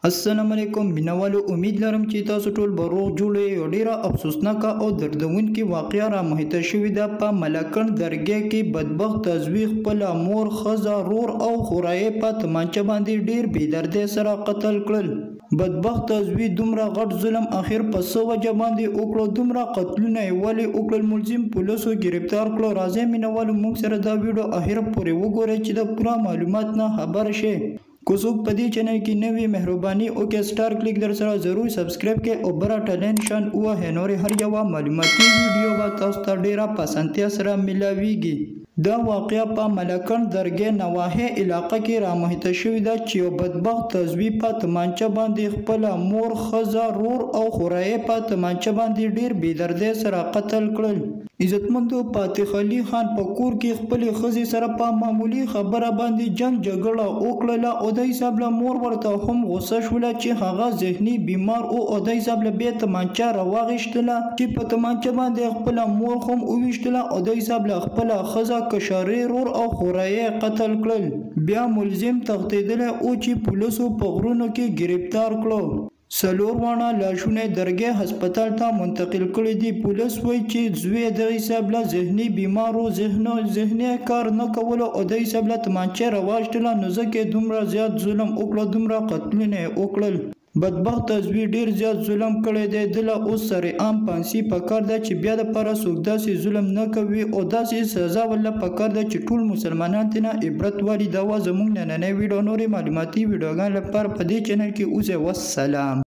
السلام علیکم مینوالو، امید لرم چې تاسو ټول به روغ جوړ یې. ډیره افسوسناکه او دردونکې واقعه را محیطه شوې ده په ملکنډ درګۍ کې. بدبخت عضوي خپله مور، ښځه، رور او خوریی په تمانچه باندې ډیر بېدردۍ سره قتل کړل. بدبخت عضوي دومره غټ ظلم اخر په څه وجه باندې وکړو؟ دومره قتلونه یې ولې وکړل؟ ملزم پولیسو ګرفتار کړو. راځئ مینوالو موږ سره دا ویډیو اخر پورې وګورئ چې د پوره معلومات نه خبر شئ. کو څوک په دې چینل کې نوی مهرباني وکړئ سټار کلیک در سره ضرور سبسکرایب کړئ او برټه نشان ووهئ. نورې هر یوه معلوماتي ویډیو به تاسو ته ډیره په اسانتیا سره میلاویږي. دا واقعه په ملکنډ درګۍ نواحي علاقه کې را محیطه شوې ده چې یو بدبخت عضوي په تمانچه باندې خپله مور، ښځه، رور او خوریی په تمانچه باندې ډیر بېدردۍ سره قتل کړل. عزتمندو فاتح علي خان په کور کې خپلې ښځې سره په معمولي خبره باندې جنګ جګړه وکړله او د حساب له مور ورته هم غوسه شوله چې هغه ذهني بیمار او د حساب له بیا تمانچه راواغېشتله چې په تمانچه باندې خپله مور هم وویشتله او د حساب له خپله ښځه، کشرې، رور او خوریی قتل کړل. بیا ملزم تښتېدلی او چې پولیسو په غرونو کې ګرفتار کړو. څلور واړه لاشونه درګۍ هسپتال ته منتقل کړي دي. پولیس وایي چې زوی د حساب له ذهني بیمارو، ذهني کار نه کولو او د حساب له تمانچه راواخیستله، نو ځکه دومره زیات ظلم وکړه، دومره قتلونه یې وکړل. بدبخت عضوي ډیر زیات ظلم کړی دی. دله اوس سرعام پانسي پکار ده چې بیا دپاره څوک داسې ظلم نه کوي او داسې سزا ورله پکار ده چې ټول مسلمانان ترېنه عبرت واخلي. دا وه زموږ نننۍ ویډیو. نورې معلوماتي ویډیوګانو لپاره په دې چینل کې اوسئ. والسلام.